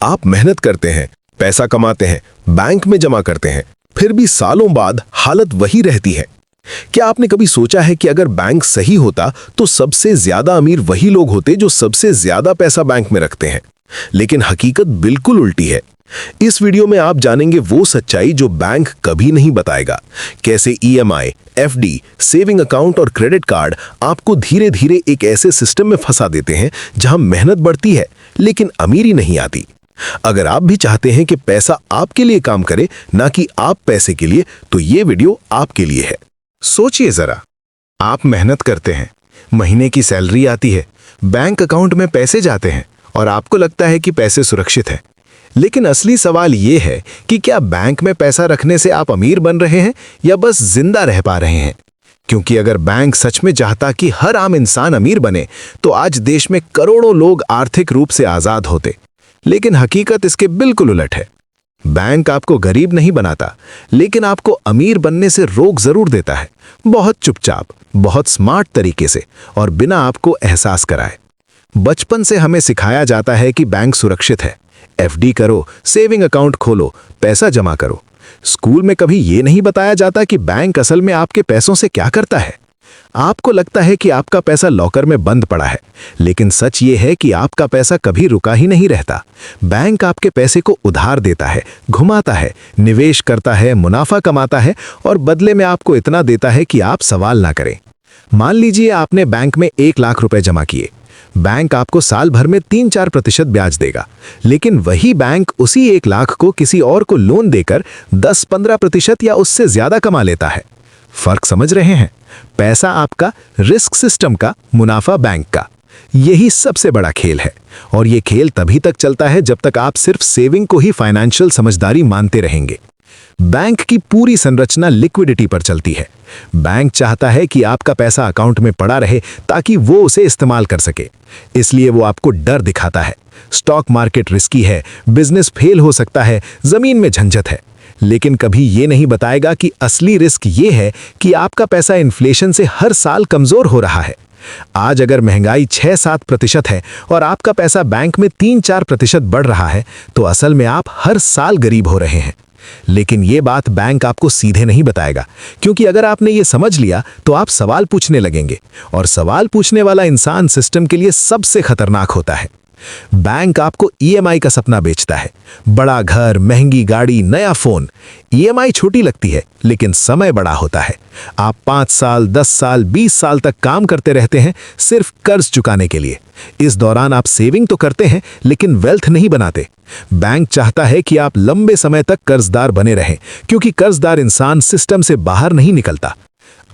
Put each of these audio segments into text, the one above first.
आप मेहनत करते हैं, पैसा कमाते हैं, बैंक में जमा करते हैं, फिर भी सालों बाद हालत वही रहती है। क्या आपने कभी सोचा है कि अगर बैंक सही होता तो सबसे ज्यादा अमीर वही लोग होते जो सबसे ज्यादा पैसा बैंक में रखते हैं? लेकिन हकीकत बिल्कुल उल्टी है। इस वीडियो में आप जानेंगे वो सच्चाई जो बैंक कभी नहीं बताएगा। कैसे ईएमआई, एफडी, सेविंग अकाउंट और क्रेडिट कार्ड आपको धीरे धीरे एक ऐसे सिस्टम में फंसा देते हैं जहां मेहनत बढ़ती है लेकिन अमीरी नहीं आती। अगर आप भी चाहते हैं कि पैसा आपके लिए काम करे, ना कि आप पैसे के लिए, तो ये वीडियो आपके लिए है। सोचिए जरा, आप मेहनत करते हैं, महीने की सैलरी आती है, बैंक अकाउंट में पैसे जाते हैं और आपको लगता है कि पैसे सुरक्षित हैं। लेकिन असली सवाल ये है कि क्या बैंक में पैसा रखने से आप अमीर बन रहे हैं या बस जिंदा रह पा रहे हैं? क्योंकि अगर बैंक सच में चाहता कि हर आम इंसान अमीर बने तो आज देश में करोड़ों लोग आर्थिक रूप से आजाद होते। लेकिन हकीकत इसके बिल्कुल उलट है। बैंक आपको गरीब नहीं बनाता, लेकिन आपको अमीर बनने से रोक जरूर देता है, बहुत चुपचाप, बहुत स्मार्ट तरीके से और बिना आपको एहसास कराए। बचपन से हमें सिखाया जाता है कि बैंक सुरक्षित है, एफडी करो, सेविंग अकाउंट खोलो, पैसा जमा करो। स्कूल में कभी ये नहीं बताया जाता कि बैंक असल में आपके पैसों से क्या करता है। आपको लगता है कि आपका पैसा लॉकर में बंद पड़ा है, लेकिन सच ये है कि आपका पैसा कभी रुका ही नहीं रहता। बैंक आपके पैसे को उधार देता है, घुमाता है, निवेश करता है, मुनाफा कमाता है और बदले में आपको इतना देता है कि आप सवाल ना करें। मान लीजिए आपने बैंक में 1 लाख रुपए जमा किए। बैंक आपको साल भर में 3-4% ब्याज देगा, लेकिन वही बैंक उसी 1 लाख को किसी और को लोन देकर 10-15% या उससे ज्यादा कमा लेता है। फर्क समझ रहे हैं? पैसा आपका, रिस्क सिस्टम का, मुनाफा बैंक का। यही सबसे बड़ा खेल है और ये खेल तभी तक चलता है जब तक आप सिर्फ सेविंग को ही फाइनेंशियल समझदारी मानते रहेंगे। बैंक की पूरी संरचना लिक्विडिटी पर चलती है। बैंक चाहता है कि आपका पैसा अकाउंट में पड़ा रहे ताकि वो उसे इस्तेमाल कर सके। इसलिए वो आपको डर दिखाता है। स्टॉक मार्केट रिस्की है, बिजनेस फेल हो सकता है, जमीन में झंझट है, लेकिन कभी ये नहीं बताएगा कि असली रिस्क ये है कि आपका पैसा इन्फ्लेशन से हर साल कमजोर हो रहा है। आज अगर महंगाई 6-7% है और आपका पैसा बैंक में 3-4% बढ़ रहा है, तो असल में आप हर साल गरीब हो रहे हैं। लेकिन ये बात बैंक आपको सीधे नहीं बताएगा, क्योंकि अगर आपने ये समझ लिया तो आप सवाल पूछने लगेंगे, और सवाल पूछने वाला इंसान सिस्टम के लिए सबसे खतरनाक होता है। बैंक आपको ईएमआई का सपना बेचता है, बड़ा घर, महंगी गाड़ी, नया फोन। ईएमआई छोटी लगती है, लेकिन समय बड़ा होता है। आप 5 साल, 10 साल, 20 साल तक काम करते रहते हैं सिर्फ कर्ज चुकाने के लिए। इस दौरान आप सेविंग तो करते हैं, लेकिन वेल्थ नहीं बनाते। बैंक चाहता है कि आप लंबे समय तक कर्जदार बने रहें, क्योंकि कर्जदार इंसान सिस्टम से बाहर नहीं निकलता।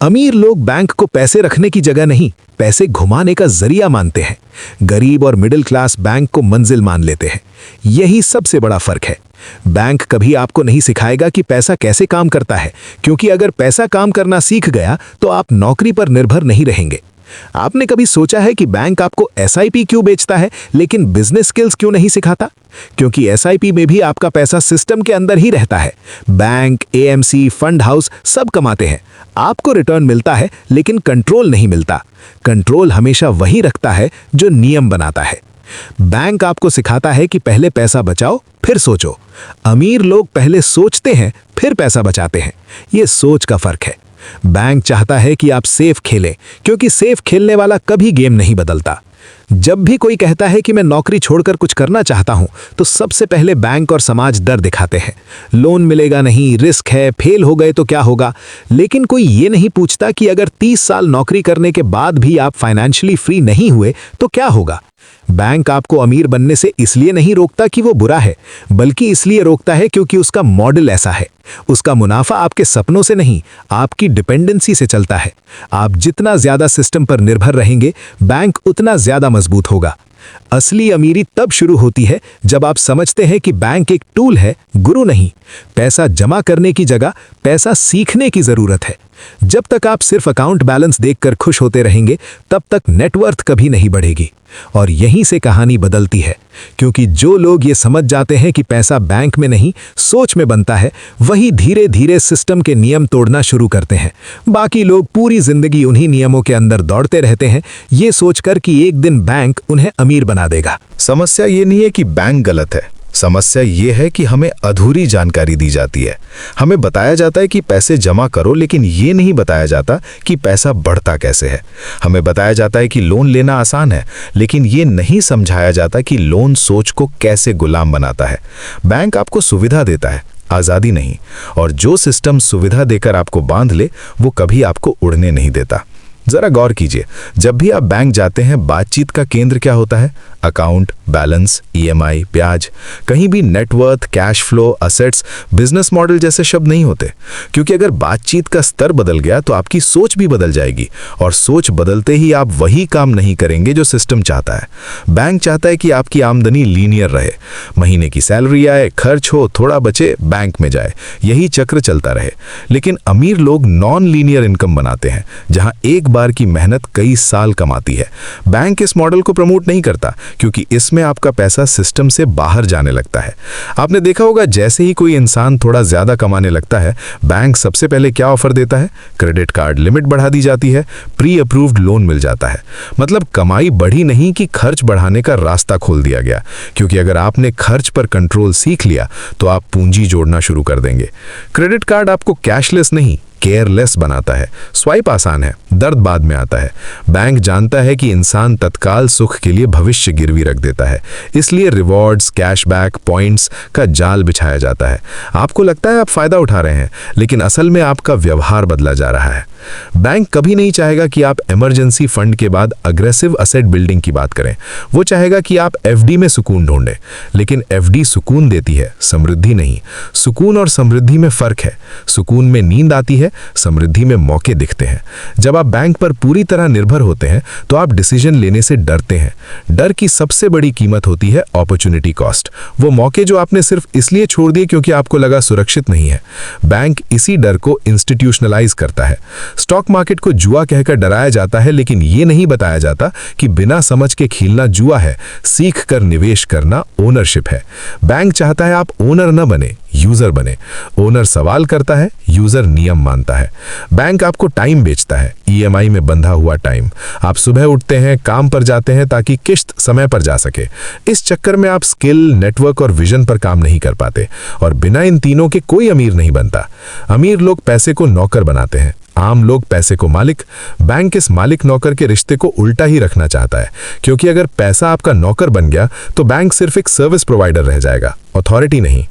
अमीर लोग बैंक को पैसे रखने की जगह नहीं, पैसे घुमाने का जरिया मानते हैं। गरीब और मिडिल क्लास बैंक को मंजिल मान लेते हैं। यही सबसे बड़ा फर्क है। बैंक कभी आपको नहीं सिखाएगा कि पैसा कैसे काम करता है, क्योंकि अगर पैसा काम करना सीख गया तो आप नौकरी पर निर्भर नहीं रहेंगे। आपने कभी सोचा है कि बैंक आपको एसआईपी क्यों बेचता है, लेकिन बिजनेस स्किल्स क्यों नहीं सिखाता? क्योंकि एसआईपी में भी आपका पैसा सिस्टम के अंदर ही रहता है। बैंक, एएमसी, फंड हाउस सब कमाते हैं। आपको रिटर्न मिलता है, लेकिन कंट्रोल नहीं मिलता। कंट्रोल हमेशा वही रखता है जो नियम बनाता है। बैंक आपको सिखाता है कि पहले पैसा बचाओ, फिर सोचो। अमीर लोग पहले सोचते हैं, फिर पैसा बचाते हैं। ये सोच का फर्क है। बैंक चाहता है कि आप सेफ खेलें, क्योंकि सेफ खेलने वाला कभी गेम नहीं बदलता। जब भी कोई कहता है कि मैं नौकरी छोड़कर कुछ करना चाहता हूं, तो सबसे पहले बैंक और समाज डर दिखाते हैं। लोन मिलेगा नहीं, रिस्क है, फेल हो गए तो क्या होगा। लेकिन कोई ये नहीं पूछता कि अगर 30 साल नौकरी करने के बाद भी आप फाइनेंशियली फ्री नहीं हुए तो क्या होगा। बैंक आपको अमीर बनने से इसलिए नहीं रोकता कि वो बुरा है, बल्कि इसलिए रोकता है क्योंकि उसका मॉडल ऐसा है। उसका मुनाफा आपके सपनों से नहीं, आपकी डिपेंडेंसी से चलता है। आप जितना ज्यादा सिस्टम पर निर्भर रहेंगे, बैंक उतना ज्यादा मजबूत होगा। असली अमीरी तब शुरू होती है जब आप समझते हैं कि बैंक एक टूल है, गुरु नहीं। पैसा जमा करने की जगह पैसा सीखने की जरूरत है। जब तक आप सिर्फ अकाउंट बैलेंस देखकर खुश होते रहेंगे, तब तक नेटवर्थ कभी नहीं बढ़ेगी। और यहीं से कहानी बदलती है, क्योंकि जो लोग ये समझ जाते हैं कि पैसा बैंक में नहीं, सोच में बनता है, वही धीरे धीरे सिस्टम के नियम तोड़ना शुरू करते हैं। बाकी लोग पूरी जिंदगी उन्हीं नियमों के अंदर दौड़ते रहते हैं, ये सोचकर कि एक दिन बैंक उन्हें अमीर बना देगा। समस्या ये नहीं है कि बैंक गलत है, समस्या ये है कि हमें अधूरी जानकारी दी जाती है। हमें बताया जाता है कि पैसे जमा करो, लेकिन ये नहीं बताया जाता कि पैसा बढ़ता कैसे है। हमें बताया जाता है कि लोन लेना आसान है, लेकिन ये नहीं समझाया जाता कि लोन सोच को कैसे गुलाम बनाता है। बैंक आपको सुविधा देता है, आज़ादी नहीं। और जो सिस्टम सुविधा देकर आपको बांध ले, वो कभी आपको उड़ने नहीं देता। जरा गौर कीजिए, जब भी आप बैंक जाते हैं, बातचीत का केंद्र क्या होता है? अकाउंट, बैलेंस, ईएमआई, ब्याज। कहीं भी net worth, cash flow, assets, business model जैसे शब्द नहीं होते। क्योंकि अगर बातचीत का स्तर बदल गया तो आपकी सोच भी बदल जाएगी, और सोच बदलते ही आप वही काम नहीं करेंगे जो सिस्टम चाहता है। बैंक चाहता है कि आपकी आमदनी लीनियर रहे, महीने की सैलरी आए, खर्च हो, थोड़ा बचे, बैंक में जाए, यही चक्र चलता रहे। लेकिन अमीर लोग नॉन लीनियर इनकम बनाते हैं, जहां एक बार की मेहनत कई साल कमाती है। बैंक इस मॉडल को प्रमोट नहीं करता, क्योंकि इसमें आपका पैसा सिस्टम से बाहर जाने लगता है। आपने देखा होगा, जैसे ही कोई इंसान थोड़ा ज्यादा कमाने लगता है, बैंक सबसे पहले क्या ऑफर देता है? क्रेडिट कार्ड लिमिट बढ़ा दी जाती है, प्री अप्रूव्ड लोन मिल जाता है। मतलब कमाई बढ़ी नहीं कि खर्च बढ़ाने का रास्ता खोल दिया गया। क्योंकि अगर आपने खर्च पर कंट्रोल सीख लिया तो आप पूंजी जोड़ना शुरू कर देंगे। क्रेडिट कार्ड आपको कैशलेस नहीं, केयरलेस बनाता है। स्वाइप आसान है, दर्द बाद में आता है। बैंक जानता है कि इंसान तत्काल सुख के लिए भविष्य गिरवी रख देता है, इसलिए रिवॉर्ड्स, कैशबैक, पॉइंट्स का जाल बिछाया जाता है। आपको लगता है आप फायदा उठा रहे हैं, लेकिन असल में आपका व्यवहार बदला जा रहा है। बैंक कभी नहीं चाहेगा कि आप इमरजेंसी फंड के बाद अग्रेसिव असेट बिल्डिंग की बात करें। वो चाहेगा कि आप एफडी में सुकून ढूंढें। लेकिन एफडी सुकून देती है, समृद्धि नहीं। सुकून और समृद्धि में फर्क है। सुकून में नींद आती है, समृद्धि में मौके दिखते हैं। जब आप बैंक पर पूरी तरह निर्भर होते हैं तो आप डिसीजन लेने से डरते हैं। डर की सबसे बड़ी कीमत होती है अपॉर्चुनिटी कॉस्ट। वो मौके जो आपने सिर्फ इसलिए छोड़ दिए क्योंकि आपको लगा सुरक्षित नहीं है। बैंक इसी डर को इंस्टीट्यूशनलाइज करता है। स्टॉक मार्केट को जुआ कहकर डराया जाता है, लेकिन यह नहीं बताया जाता कि बिना समझ के खेलना जुआ है, सीख कर निवेश करना ओनरशिप है। बैंक चाहता है आप ओनर न बने, यूजर बने। ओनर सवाल करता है, यूजर नियम मानता है। बैंक आपको टाइम बेचता है, ईएमआई में बंधा हुआ टाइम। आप सुबह उठते हैं, काम पर जाते हैं ताकि किश्त समय पर जा सके। इस चक्कर में आप स्किल, नेटवर्क और विजन पर काम नहीं कर पाते, और बिना इन तीनों के कोई अमीर नहीं बनता। अमीर लोग पैसे को नौकर बनाते हैं, आम लोग पैसे को मालिक। बैंक इस मालिक नौकर के रिश्ते को उल्टा ही रखना चाहता है, क्योंकि अगर पैसा आपका नौकर बन गया तो बैंक सिर्फ एक सर्विस प्रोवाइडर रह जाएगा, अथॉरिटी नहीं।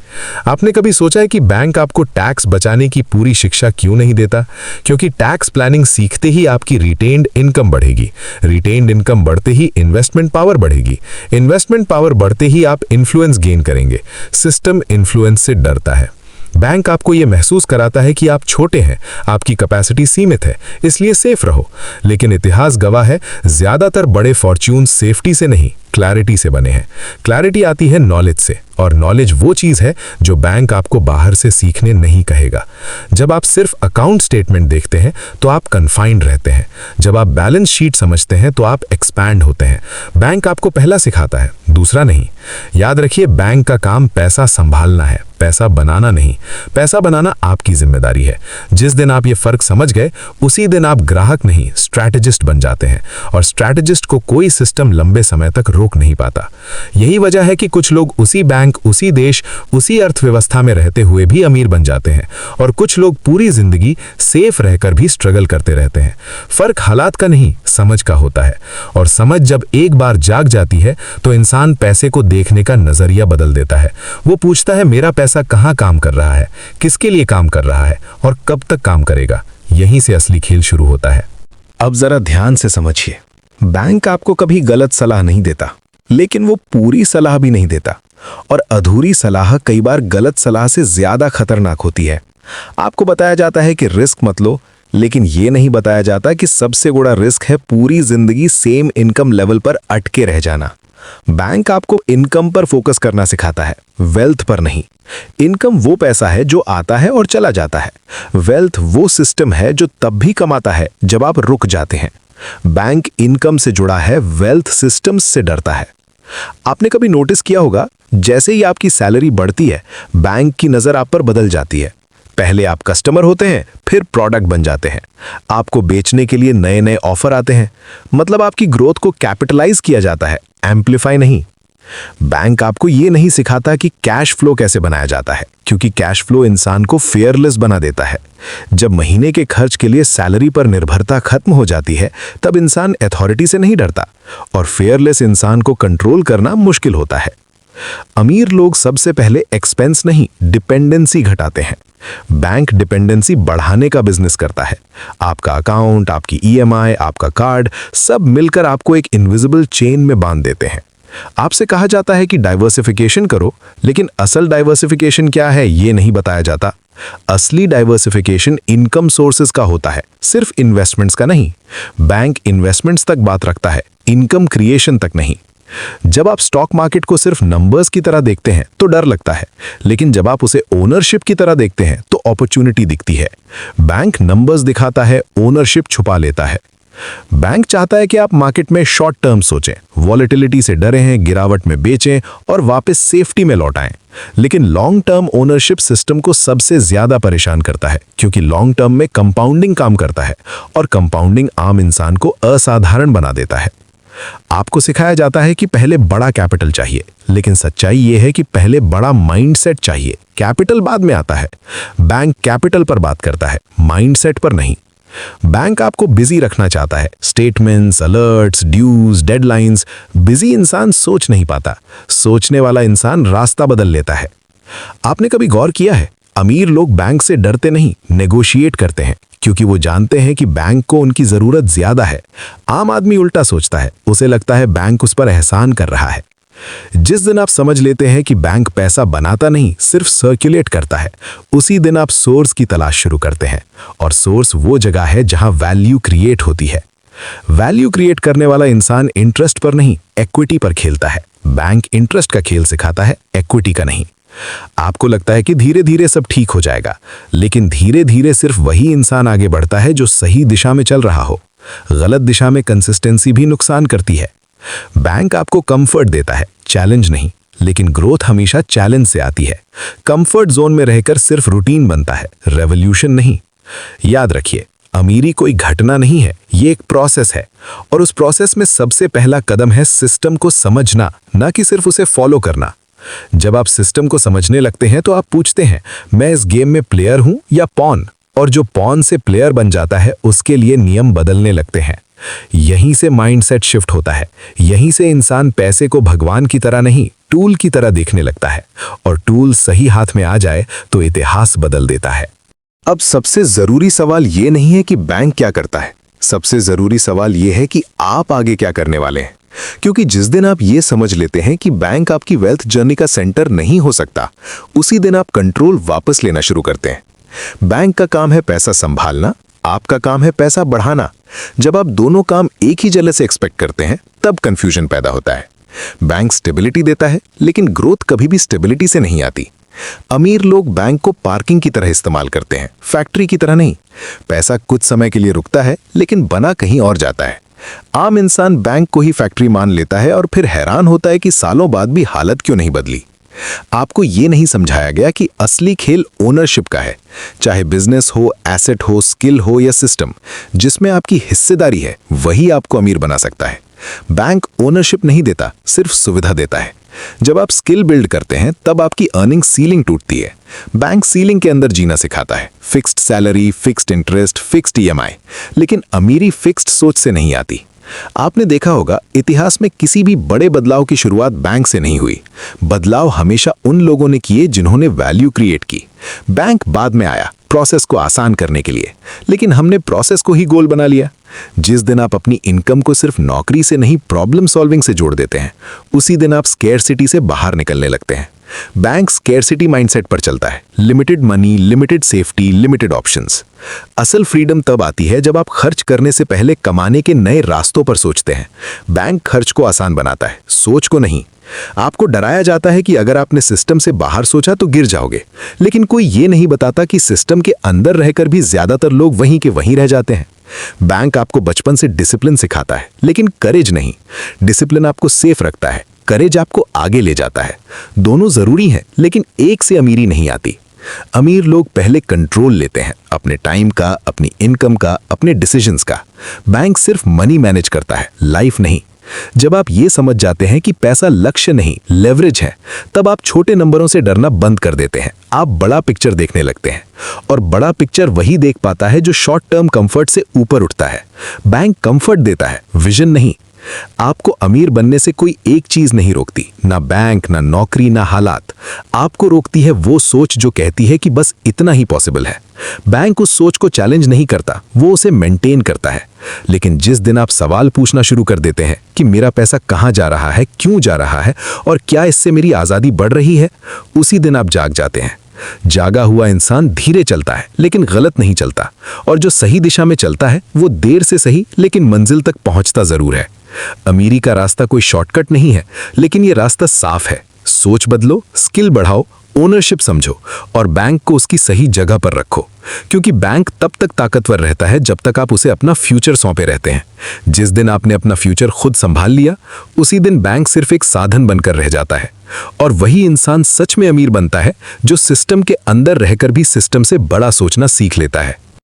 आपने कभी सोचा है कि बैंक आपको टैक्स बचाने की पूरी शिक्षा क्यों नहीं देता? क्योंकि टैक्स प्लानिंग सीखते ही आपकी रिटेन्ड इनकम बढ़ेगी। रिटेन्ड इनकम बढ़ते ही इन्वेस्टमेंट पावर बढ़ेगी। इन्वेस्टमेंट पावर बढ़ते ही आप इन्फ्लुएंस गेन करेंगे। सिस्टम इन्फ्लुएंस से डरता है। बैंक आपको यह महसूस कराता है कि आप छोटे हैं, आपकी कैपेसिटी सीमित है, इसलिए सेफ रहो। लेकिन इतिहास गवाह है, ज्यादातर बड़े फॉर्च्यून सेफ्टी से नहीं, क्लैरिटी से बने हैं। क्लैरिटी आती है नॉलेज से, और नॉलेज वो चीज है जो बैंक आपको बाहर से सीखने नहीं कहेगा। जब आप सिर्फ अकाउंट स्टेटमेंट देखते हैं तो आप कन्फाइंड रहते हैं। जब आप बैलेंस शीट समझते हैं तो आप एक्सपैंड होते हैं। बैंक आपको पहला सिखाता है, दूसरा नहीं। याद रखिए, बैंक का काम पैसा संभालना है, पैसा बनाना नहीं। पैसा बनाना आपकी जिम्मेदारी है। जिस दिन आप ये फर्क समझ गए, उसी दिन आप ग्राहक नहीं, स्ट्रैटेजिस्ट बन जाते हैं। और स्ट्रैटेजिस्ट को कोई सिस्टम लंबे समय तक रोक नहीं पाता। यही वजह है कि कुछ लोग उसी बैंक, उसी देश, उसी अर्थव्यवस्था में रहते हुए भी अमीर बन जाते हैं, और कुछ लोग पूरी जिंदगी सेफ रहकर भी स्ट्रगल करते रहते हैं। फर्क हालात का नहीं, समझ का होता है। और समझ जब एक बार जाग जाती है तो इंसान पैसे को देखने का नजरिया बदल देता है। वो पूछता है, मेरा पैसा कहाँ काम कर रहा है, किसके लिए काम कर रहा है, और कब तक काम करेगा? यहीं से असली खेल शुरू होता है। अब जरा ध्यान से समझिए, बैंक आपको कभी गलत सलाह नहीं देता, लेकिन वो पूरी सलाह भी नहीं देता। और अधूरी सलाह कई बार गलत सलाह से ज्यादा खतरनाक होती है। आपको बताया जाता है कि रिस्क मत लो, लेकिन ये नहीं बताया जाता कि सबसे बड़ा रिस्क है पूरी जिंदगी सेम इनकम लेवल पर अटके रह जाना। बैंक आपको इनकम पर फोकस करना सिखाता है, वेल्थ पर नहीं। इनकम वो पैसा है जो आता है और चला जाता है। वेल्थ वो सिस्टम है जो तब भी कमाता है जब आप रुक जाते हैं। बैंक इनकम से जुड़ा है, वेल्थ सिस्टम्स से डरता है। आपने कभी नोटिस किया होगा, जैसे ही आपकी सैलरी बढ़ती है, बैंक की नजर आप पर बदल जाती है। पहले आप कस्टमर होते हैं, फिर प्रोडक्ट बन जाते हैं। आपको बेचने के लिए नए नए ऑफर आते हैं। मतलब आपकी ग्रोथ को कैपिटलाइज किया जाता है, एम्प्लीफाई नहीं। बैंक आपको ये नहीं सिखाता कि कैश फ्लो कैसे बनाया जाता है, क्योंकि कैश फ्लो इंसान को फेयरलेस बना देता है। जब महीने के खर्च के लिए सैलरी पर निर्भरता खत्म हो जाती है, तब इंसान अथॉरिटी से नहीं डरता और फेयरलेस इंसान को कंट्रोल करना मुश्किल होता है। अमीर लोग सबसे पहले एक्सपेंस नहीं, डिपेंडेंसी घटाते हैं। बैंक डिपेंडेंसी बढ़ाने का बिजनेस करता है। आपका अकाउंट, आपकी ईएमआई, आपका कार्ड, सब मिलकर आपको एक इनविजिबल चेन में बांध देते हैं। आपसे कहा जाता है कि डाइवर्सिफिकेशन करो, लेकिन असल डाइवर्सिफिकेशन क्या है ये नहीं बताया जाता। असली डाइवर्सिफिकेशन इनकम सोर्सेज का होता है, सिर्फ इन्वेस्टमेंट्स का नहीं। बैंक इन्वेस्टमेंट्स तक बात रखता है, इनकम क्रिएशन तक नहीं। जब आप स्टॉक मार्केट को सिर्फ नंबर्स की तरह देखते हैं तो डर लगता है, लेकिन जब आप उसे ओनरशिप की तरह देखते हैं तो अपॉर्चुनिटी दिखती है। बैंक नंबर्स दिखाता है, ओनरशिप छुपा लेता है। बैंक चाहता है कि आप मार्केट में शॉर्ट टर्म सोचें, वॉलेटिलिटी से डरे हैं, गिरावट में बेचें और वापस सेफ्टी में लौटाएं। लेकिन लॉन्ग टर्म ओनरशिप सिस्टम को सबसे ज्यादा परेशान करता है, क्योंकि लॉन्ग टर्म में कंपाउंडिंग काम करता है और कंपाउंडिंग आम इंसान को असाधारण बना देता है। आपको सिखाया जाता है कि पहले बड़ा कैपिटल चाहिए, लेकिन सच्चाई यह है कि पहले बड़ा माइंडसेट चाहिए। कैपिटल बाद में आता है। बैंक कैपिटल पर बात करता है, माइंडसेट पर नहीं। बैंक आपको बिजी रखना चाहता है, statements, alerts, dues, deadlines. Busy इंसान सोच नहीं पाता, सोचने वाला इंसान रास्ता बदल लेता है। आपने कभी गौर किया है, अमीर लोग बैंक से डरते नहीं, नेगोशिएट करते हैं, क्योंकि वो जानते हैं कि बैंक को उनकी जरूरत ज्यादा है। आम आदमी उल्टा सोचता है, उसे लगता है बैंक उस पर एहसान कर रहा है। जिस दिन आप समझ लेते हैं कि बैंक पैसा बनाता नहीं, सिर्फ सर्कुलेट करता है, उसी दिन आप सोर्स की तलाश शुरू करते हैं। और सोर्स वो जगह है जहां वैल्यू क्रिएट होती है। वैल्यू क्रिएट करने वाला इंसान इंटरेस्ट पर नहीं, इक्विटी पर खेलता है। बैंक इंटरेस्ट का खेल सिखाता है, इक्विटी का नहीं। आपको लगता है कि धीरे धीरे सब ठीक हो जाएगा, लेकिन धीरे धीरे सिर्फ वही इंसान आगे बढ़ता है जो सही दिशा में चल रहा हो। गलत दिशा में कंसिस्टेंसी भी नुकसान करती है। बैंक आपको कंफर्ट देता है, चैलेंज नहीं, लेकिन ग्रोथ हमेशा चैलेंज से आती है। कंफर्ट जोन में रहकर सिर्फ रूटीन बनता है, रेवोल्यूशन नहीं। याद रखिए, अमीरी कोई घटना नहीं है, ये एक प्रोसेस है, और उस प्रोसेस में सबसे पहला कदम है सिस्टम को समझना, ना कि सिर्फ उसे फॉलो करना। जब आप सिस्टम को समझने लगते हैं तो आप पूछते हैं, मैं इस गेम में प्लेयर हूं या पॉन? और जो पॉन से प्लेयर बन जाता है, उसके लिए नियम बदलने लगते हैं। यहीं से माइंडसेट शिफ्ट होता है। यहीं से इंसान पैसे को भगवान की तरह नहीं, टूल की तरह देखने लगता है, और टूल सही हाथ में आ जाए तो इतिहास बदल देता है। अब सबसे जरूरी सवाल ये नहीं है कि बैंक क्या करता है, सबसे जरूरी सवाल ये है कि आप आगे क्या करने वाले हैं। क्योंकि जिस दिन आप ये समझ लेते हैं कि बैंक आपकी वेल्थ जर्नी का सेंटर नहीं हो सकता, उसी दिन आप कंट्रोल वापस लेना शुरू करते हैं। बैंक का काम है पैसा संभालना, आपका काम है पैसा बढ़ाना। जब आप दोनों काम एक ही जगह से एक्सपेक्ट करते हैं, तब कंफ्यूजन पैदा होता है। बैंक स्टेबिलिटी देता है, लेकिन ग्रोथ कभी भी स्टेबिलिटी से नहीं आती। अमीर लोग बैंक को पार्किंग की तरह इस्तेमाल करते हैं, फैक्ट्री की तरह नहीं। पैसा कुछ समय के लिए रुकता है, लेकिन बना कहीं और जाता है। आम इंसान बैंक को ही फैक्ट्री मान लेता है और फिर हैरान होता है कि सालों बाद भी हालत क्यों नहीं बदली। आपको ये नहीं समझाया गया कि असली खेल ओनरशिप का है। चाहे बिजनेस हो, एसेट हो, स्किल हो या सिस्टम, जिसमें आपकी हिस्सेदारी है, वही आपको अमीर बना सकता है। बैंक ओनरशिप नहीं देता, सिर्फ सुविधा देता है। जब आप स्किल बिल्ड करते हैं, तब आपकी अर्निंग सीलिंग टूटती है। बैंक सीलिंग के अंदर जीना सिखाता है, fixed salary, fixed interest, fixed EMI. लेकिन अमीरी फिक्स्ड सोच से नहीं आती। आपने देखा होगा, इतिहास में किसी भी बड़े बदलाव की शुरुआत बैंक से नहीं हुई। बदलाव हमेशा उन लोगों ने किए जिन्होंने वैल्यू क्रिएट की। बैंक बाद में आया, प्रोसेस को आसान करने के लिए, लेकिन हमने प्रोसेस को ही गोल बना लिया। जिस दिन आप अपनी इनकम को सिर्फ नौकरी से नहीं, प्रॉब्लम सॉल्विंग से जोड़ देते हैं, उसी दिन आप स्केर्सिटी से बाहर निकलने लगते हैं। बैंक स्केर्सिटी माइंडसेट पर चलता है, limited money, limited safety, limited options. असल फ्रीडम तब आती है जब आप खर्च करने से पहले कमाने के नए रास्तों पर सोचते हैं। बैंक खर्च को आसान बनाता है, सोच को नहीं। आपको डराया जाता है कि अगर आपने सिस्टम से बाहर सोचा तो गिर जाओगे, लेकिन कोई ये नहीं बताता कि सिस्टम के अंदर रहकर भी ज्यादातर लोग वहीं के वहीं रह जाते हैं। बैंक आपको बचपन से डिसिप्लिन सिखाता है, लेकिन करेज नहीं। डिसिप्लिन आपको सेफ रखता है, करेज आपको आगे ले जाता है। दोनों जरूरी हैं, लेकिन एक से अमीरी नहीं आती। अमीर लोग पहले कंट्रोल लेते हैं, अपने टाइम का, अपनी इनकम का, अपने डिसीजंस का। बैंक सिर्फ मनी मैनेज करता है, लाइफ नहीं। जब आप ये समझ जाते हैं कि पैसा लक्ष्य नहीं लेवरेज है, तब आप छोटे नंबरों से डरना बंद कर देते हैं। आप बड़ा पिक्चर देखने लगते हैं, और बड़ा पिक्चर वही देख पाता है जो शॉर्ट टर्म कंफर्ट से ऊपर उठता है। बैंक कंफर्ट देता है, विजन नहीं। आपको अमीर बनने से कोई एक चीज नहीं रोकती, ना बैंक, ना नौकरी, ना हालात। आपको रोकती है वो सोच जो कहती है कि बस इतना ही पॉसिबल है। बैंक उस सोच को चैलेंज नहीं करता, वो उसे मेंटेन करता है। लेकिन जिस दिन आप सवाल पूछना शुरू कर देते हैं कि मेरा पैसा कहाँ जा रहा है, क्यों जा रहा है, और क्या इससे मेरी आज़ादी बढ़ रही है, उसी दिन आप जाग जाते हैं। जागा हुआ इंसान धीरे चलता है लेकिन गलत नहीं चलता, और जो सही दिशा में चलता है वो देर से सही लेकिन मंजिल तक पहुंचता जरूर है। अमीरी का रास्ता कोई शॉर्टकट नहीं है, लेकिन ये रास्ता साफ है। सोच बदलो, स्किल बढ़ाओ, ओनरशिप समझो, और बैंक को उसकी सही जगह पर रखो। क्योंकि बैंक तब तक ताकतवर रहता है जब तक आप उसे अपना फ्यूचर सौंपे रहते हैं। जिस दिन आपने अपना फ्यूचर खुद संभाल लिया, उसी दिन बैंक सिर्फ एक साधन बनकर रह जाता है। और वही इंसान सच में अमीर बनता है जो सिस्टम के अंदर रहकर भी सिस्टम से बड़ा सोचना सीख लेता है।